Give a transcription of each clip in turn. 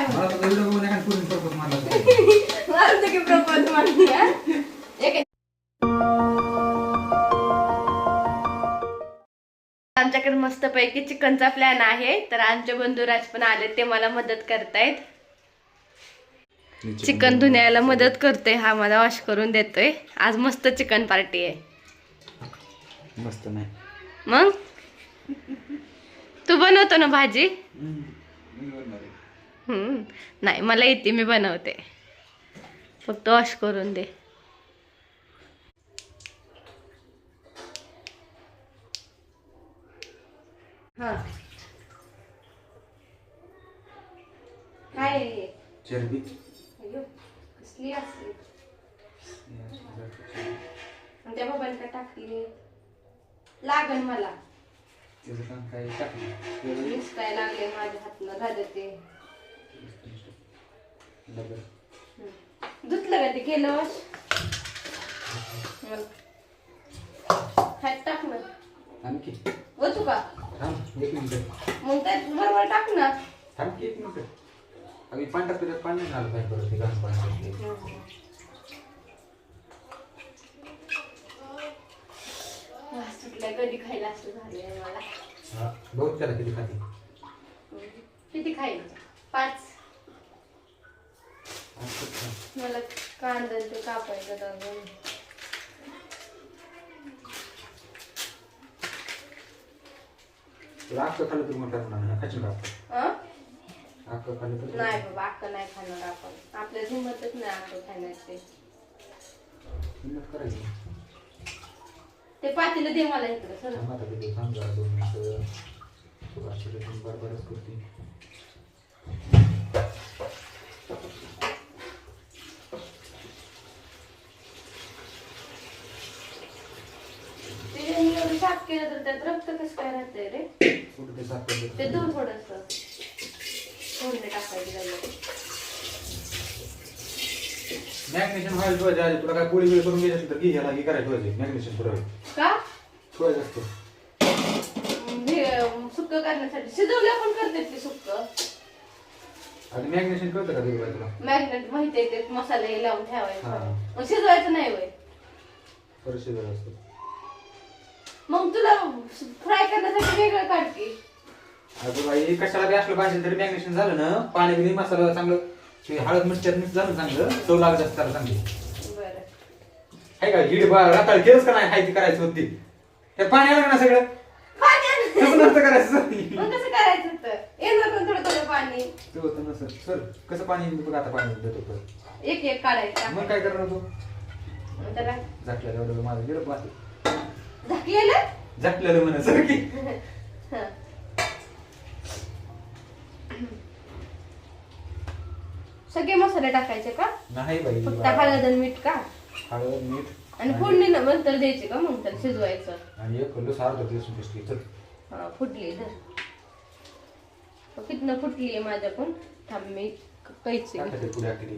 मला तर व्हिडिओ बघून एखाद पूर्ण प्रपोज मारला मारतो की प्रपोज मारली हा? आमच्याकडे मस्त पैकी चिकनचा प्लॅन आहे, तर आमचे बंधुराज पण आले, ते मला मदत करतायत. चिकन धुण्याला मदत करतोय, हा मला वॉश करून देतोय. आज मस्त चिकन पार्टी आहे. मस्त नाही मग तू बनवतो ना भाजी? नाही, मला येते, मी बनवते, फक्त वॉश करून दे. हा काय आहे हे? चरबी अय्यो, कसली असली. त्या मोबाईल का टाकली लागन मला. त्याचं काम काय टाकलं निसटाय लागले माझ्या हातनं, राहते ते धुतलं का ते केलं वॉश? हात टाक ना. आणखी वचू का? थांब 1 मिनिट. मग त्यात बरोबर टाक ना. थांब की 1 मिनिट. आम्ही पाणी टाकतो, त्यात पाणी नाही आलं पाहिजे परत ते घाण पाणी टाकते. सुटल्या कधी खायला असं झालंय मला. हा बहुत त्याला किती खाते? किती खायचं? 5. मला कांदा ते कापायचं अजून. अक्क खाल्लं तर मोठा होणार नाही, खायचं का? अक्क खाल्लं तर नाही बाबा, अक्क नाही खाणार आपण. आपल्या हिंमतच नाही अक्क खाण्याची. हिंमत करायची. ते पातेलं दे मला इकडे सर. थांब आता किती थांब जरा 2 मिनिटं. तू अशी तर बरोबरच करते. ते साफ केलं तर त्यात रक्त कसं काय राहतंय रे? कुठं ते साफ करते? ते दूर थोडंसं फोडणी टाकायची त्याला. मॅग्नेशियम व्हायला पाहिजे. आधी तुला काय पोळी वेळ करून घ्यायची असेल तर घे, ह्याला हे करायला पाहिजे. मॅग्नेशियम पुरवलं का? ठेवायचं असतं. हे सुक्क करण्यासाठी शिजवल्या पण करतात ते सुक्क. आधी मॅग्नेशियम कळतं का तुला? तुला मॅग्नेट माहिती आहे, ते मसाले लावून ठेवायचं. हा. मग शिजवायचं नाही वय? परत शिजवायचं असतं. मग तुला फ्राय करण्यासाठी वेगळं काढते. अगं बाई, कशाला बी असलं पाहिजे तरी मॅग्नेशियम झालं ना, पाणी बिनी मसाला चांगलं, हे हळद मिरच्यात मिक्स झालं चांगलं, चव लागत असतं त्याला चांगली. बरं आहे का हिड राताळ केलंच का नाही? हाय ती करायची होती. ते पाणी आलं ना सगळं, कसं नसतं करायचं? मग कसं करायचं होतं? येणार पण थोडं थोडं पाणी. ते होतं नसतं. सर कसं पाणी बघ, आता पाणी देतो परत. एक एक काढायचं. मग काय करणार तू? त्याला झाकलेलं एवढं माझं गिरप वाटतं. झाकलेलं झाकलेलं म्हणा सर की. सगळे मसाले टाकायचे का? नाही बाई, फक्त हळद आणि मीठ का? हळद मीठ आणि फोडणी नंतर द्यायची का? मग त्याला शिजवायचं. आणि एक किलो सार होते सुट्टी. चल हा, फुटली धर. कितनं फुटली आहे माझ्याकडून. थांब मी कैची टाकायचं पुढे किती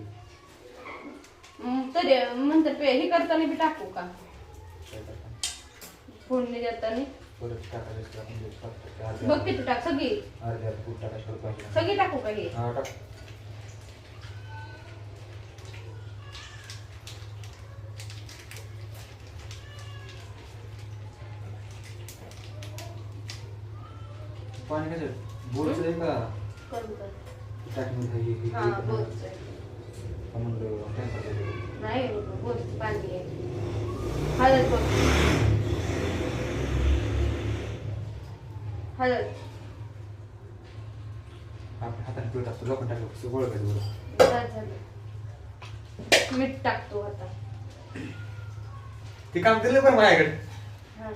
तरी नंतर हे करताना बी टाकू का? फोडणी देताना परत टाकायचं. बघ किती टाक. सगळी अर्ध्या फूट टाकायचं. सगळी टाकू का? हे हा टाक. पाणी कसं बोलच आहे का? करू कर. टाकीमध्ये हा, बोलच आहे. नाही बोलच पाणी आहे. हळद बघ. हळद आपण हाताने पिळत असतो, लोखंड टाकलं गोळ पाहिजे. झालं. मीठ टाकतो आता. ते काम दिलं पण माझ्याकडे. हा,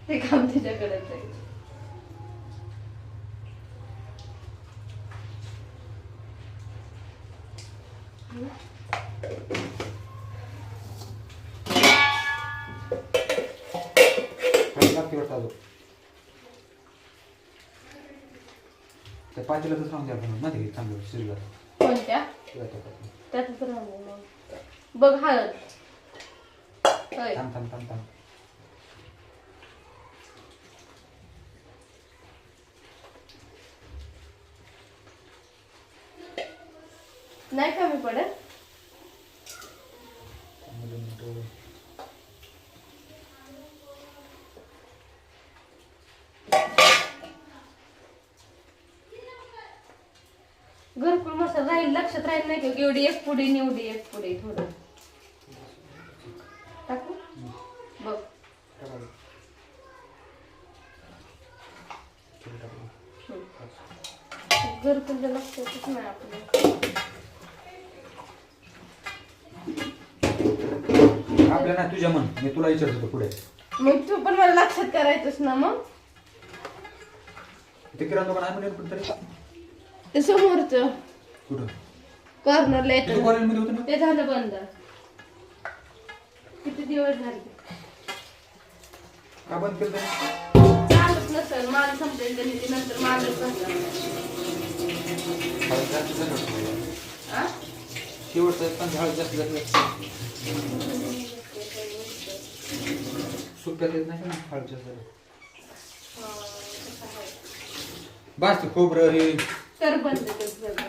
ते काम तुझ्याकडेच आहे. त्या पाचीला तर सांगते आपण मध्ये चांगलं शिजलं. कोणत्या? त्यातच राहू मग. बघ हळद. होय. थांब थांब थांब थांब. नाही कमी पडत. घरकुल मसाला राहील, लक्षात राहील नाही का एवढी एक पुडी निवडी एक पुडी थोडं टाकू बघ. घरकुलच्या लक्षातच नाही आपलं. आपल्या ना तुझ्या मन मी तुला विचारत होतो पुढे. मग तू पण मला लक्षात करायचंस ना. मग ते किराणा दुकान आहे म्हणे कुठेतरी. ते समोरच कुठं कॉर्नरला तू येतं कॉलेजमध्ये होतं ना. ते झालं बंद. किती दिवस झाले का बंद केलं त्याने? चालत नसेल. माल संपलेल त्यांनी ते नंतर मालच भरला. हळद जास्त झालं होतं. आ? शेवटचं पण हळद जास्त झालं. सुट्ट्यात येत नाही का हळद जास्त झालं. बस ते खोबरं हे तर बंद केलं.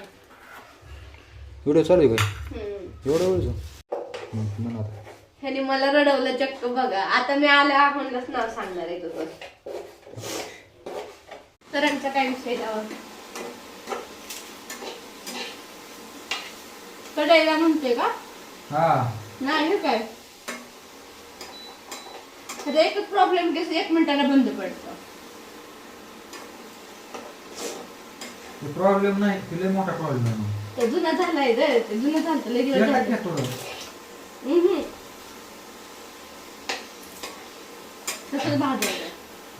व्हिडिओ चालू आहे काय एवढं वेळ म्हणा. ह्याने मला रडवलं चक्क बघा. आता मी आल्या आपणलाच नाव सांगणार आहे तुझं. सरांचा काय विषय लावा कडायला म्हणते का? हा नाही काय आता एकच प्रॉब्लेम केस 1 मिनिटाला बंद पडतं. प्रॉब्लेम नाही तुला मोठा प्रॉब्लेम आहे मग. ते जुना झालाय रे. ते जुनं झालं लय दिवस त्याला झाले. काय थोडं तसंच भाजलं.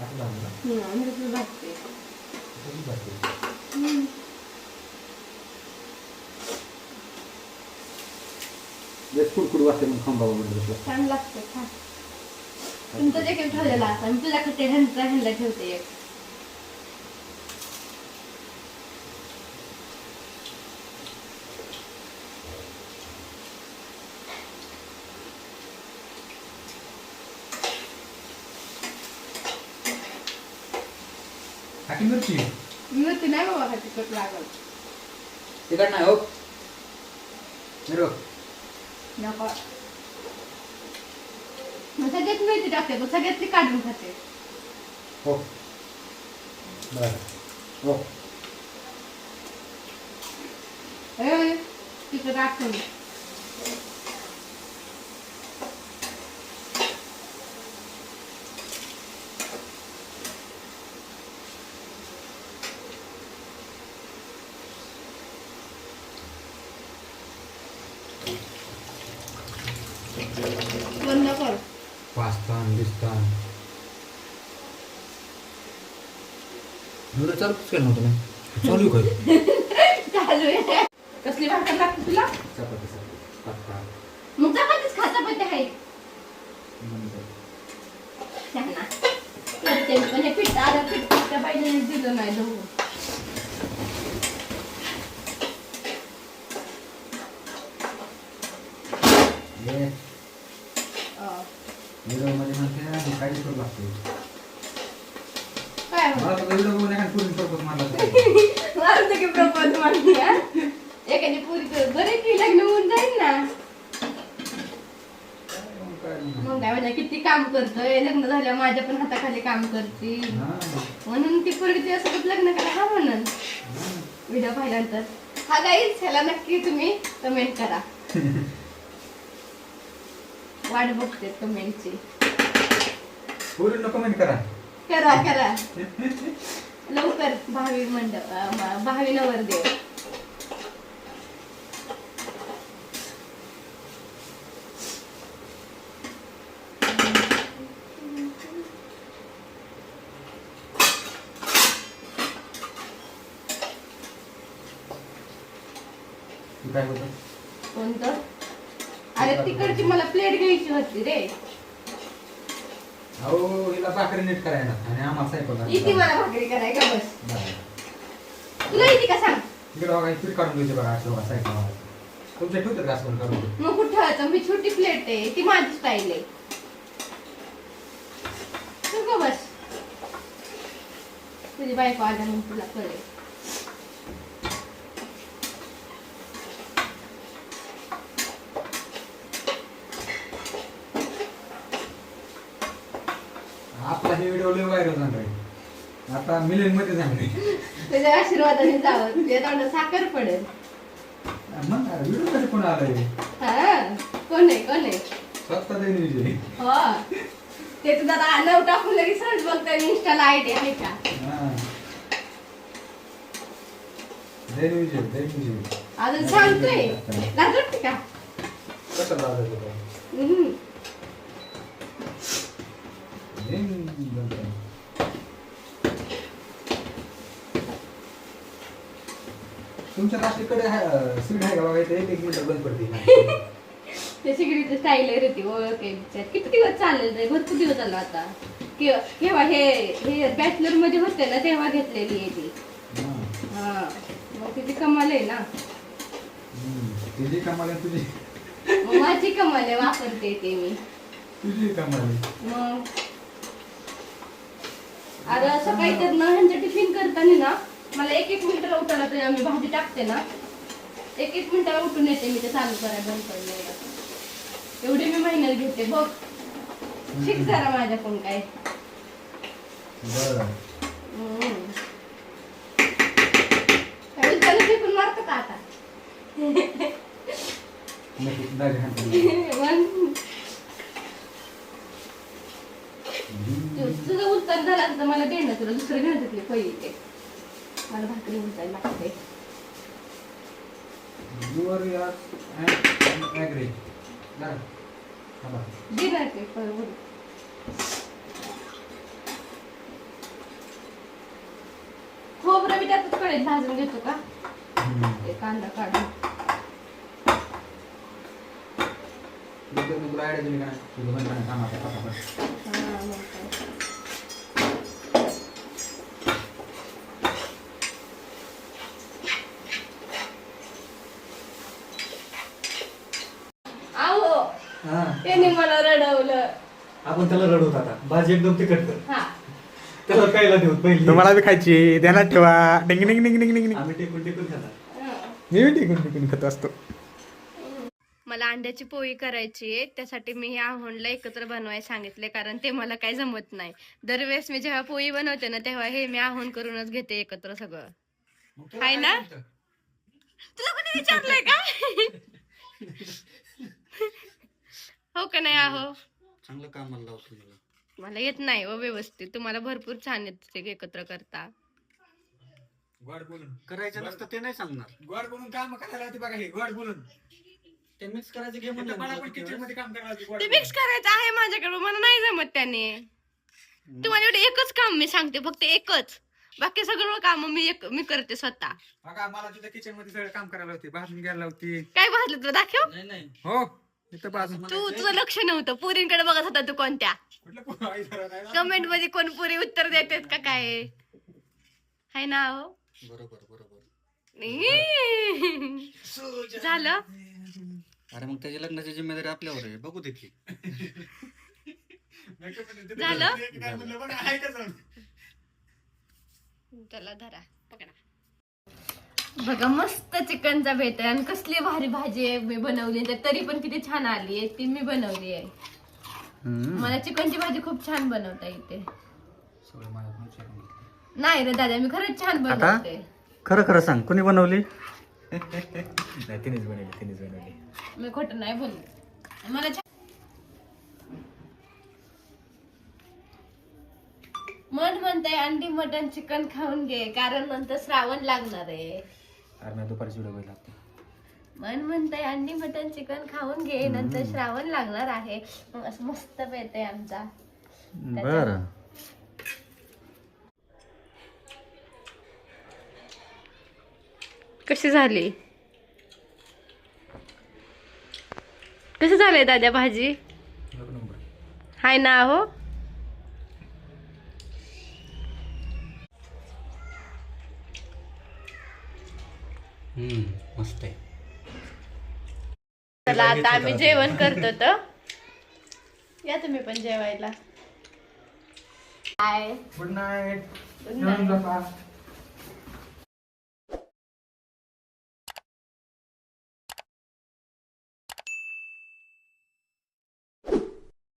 असं झालं ना. मी तसंच भाजते. तसंच भाजते. बेस कुडकुड वाटते मग खांबावा म्हणजे छान लागतं. छान तुमचं जे काही ठेवलेलं असं मी तुझ्याकडे ह्यांना ठेवते एक. हाकी मिरची मिरची नाही बाबा का तिखट लागल. तिखट नाही हो मिरो नको. मग सगळ्यात मिरची टाकते पण सगळ्यात ती काढून खाते. हो बरं हो तिखट आठवण. बंद कर. पास्तान बिस्तान एवढं चालूच केलं नव्हतं ना. चालू काय चालू आहे. कसली भाकर लागते तुला? चपाती पास्ता मग चपातीच खा. चपाती आहे त्यांना करते पण हे पीठ आलं. पीठ त्या पाहिजे दिलं नाही धुवून. मध्ये म्हणते ना हे काही करू लागते. काय मला तर एवढं बघून एखादी पूर्ण प्रपोज मारला मारतो की प्रपोज मारली. एखादी पुरी बरे की लग्न होऊन जाईल ना. मग काय म्हणजे किती काम करतोय. लग्न झाल्यावर माझ्या पण हाताखाली काम करते म्हणून ती पोरगी तुझ्यासोबत लग्न करा. हा म्हणून व्हिडिओ पाहिल्यानंतर हा गाईज ह्याला नक्की तुम्ही कमेंट करा. वाट बघते कमेंटची. पूर्ण कमेंट करा करा करा लवकर. भावी मंडप भावी नवरदेव. काय होतं कोणतं? अरे तिकडची मला प्लेट घ्यायची होती रे. अहो हिला भाकरी नीट करायला आणि आम्हाला स्वयंपाक इथे मला भाकरी कराय का बस. तुला येते का सांग. इकडे बघा पीठ काढून घ्यायचे बघा असं बघा स्वयंपाक तुमच्या ठेवतात का असं काढून. मग कुठं ठेवायचं. मी छोटी प्लेट आहे ती माझी स्टाईल आहे. तू का बस. तुझी बायको आल्या मग तुला कळेल. लागलं सांगाय आता मिलियन मध्ये सांगते तुझ्या आशीर्वादाने जावं तुझ्या तोंडात साखर पडेल. मग व्हिडिओ मध्ये कोण आलाय हा कोण आहे स्वतः देणे विजय हो ते तुझा नाव टाकून लगेच सर्च बघतोय इंस्टाला आयडी आहे का. देणे विजय अजून सांगतोय लाज वाटते का. कसं लागायचं तुमच्या नाशिककडे सीट आहे का बघायचं 1-1 मिनिट बंद पडते ते सिगरेटची स्टाईल होती ओके किती दिवस चाललेलं आहे भरपूर दिवस झाला आता केव्हा हे बॅचलर मध्ये होते ना तेव्हा घेतलेली आहे ती. हा मग तिची कमाल आहे ना. तुझी कमाल आहे तुझी मग माझी कमाल आहे वापरते ते मी तुझी कमाल आहे. मग आता सकाळी तर ना ह्यांचं टिफिन करताना ना मला 1-1 मिनिटाला उठायला तर आम्ही भाजी टाकते ना 1-1 मिनिटाला उठून येते मी ते चालू करायला बंद पडले. एवढी मी मेहनत घेते बघ शिक जरा माझ्याकडून काय. काय फेकून मारतो का आता तुझं उत्तर झालं तर मला दे ना तुला दुसरं घ्यायचं पहिले मला भाकरी उचायला लागते. देणार ते बरोबर खोबरं मी त्यातच कळेल भाजून घेतो का ते कांदा काढून तुला आयडिया दिली का तुझं बंद कामाचा पटापट. हा मग काय. त्याने मला रडवलं. आपण त्याला रडवत आता भाजी एकदम तिखट कर हा त्याला कायला देऊ पहिली तुम्हाला बी खायची ध्यानात ठेवा. डिंग डिंग डिंग डिंग डिंग. आम्ही टेकून टेकून खातात. मी बी टिकून टिकून खात असतो. मला अंड्याची पोळी करायची आहे त्यासाठी मी ह्या आहोंडला एकत्र बनवायला सांगितले कारण ते मला काही जमत नाही. दरवेळेस मी जेव्हा पोळी बनवते ना तेव्हा हे मी आहोन करूनच घेते एकत्र सगळं. हाय ना तुला कोणी विचारलंय का हो का नाही आहो चांगलं काम मला लावतो मला येत नाही हो व्यवस्थित. तुम्हाला भरपूर छान येत ते एकत्र करता. गोड बोलून करायचं नसतं ते नाही सांगणार. गोड बोलून काम करायला होते बघा हे गोड बोलून ते मिक्स करायचं घे म्हणलं मला पण किचन मध्ये काम करायला होते. ते मिक्स करायचं आहे माझ्याकडे मला नाही जमत त्याने. तुम्हाला एवढं एकच काम मी सांगते फक्त एकच बाकी सगळं काम मी करते स्वतः. बघा मला तिथं किचन मध्ये सगळं काम करायला होते भाजून घ्यायला होती. काय भाजलं तुला दाखव. नाही हो इथं भाजून तुझं लक्ष नव्हतं पुरींकडे बघत होता तू कोणत्या कमेंट मध्ये कोण पुरी उत्तर देतात का काय हाय ना हो. बरोबर झालं. अरे मग त्याची लग्नाची जिम्मेदारी आपल्यावर आहे बघू दे की झालं. चला धरा पकडा. बघा मस्त चिकनचा बेत आहे आणि कसली भारी भाजी आहे मी बनवली तरी पण किती छान आली आहे ती मी बनवली आहे. मला चिकनची भाजी खूप छान बनवता येते. नाही रे दादा मी खरंच छान बनवते. खरं खरं सांग कोणी बनवली. तिनेच बनवली मी खोटं नाही बोलले मला मन म्हणते अंडी मटन चिकन खाऊन घे कारण नंतर श्रावण लागणार आहे. अरे मी दुपारची व्हिडिओ बघितला. मन म्हणते अंडी मटन चिकन खाऊन घे नंतर श्रावण लागणार आहे. मग असं मस्त बेत आहे आमचा. बर कशी झाली कसं झालंय दादा भाजी हाय ना हो. मस्त आहे. चला आता आम्ही जेवण करतो तर या तुम्ही पण जेवायला. Bye good night. Good night.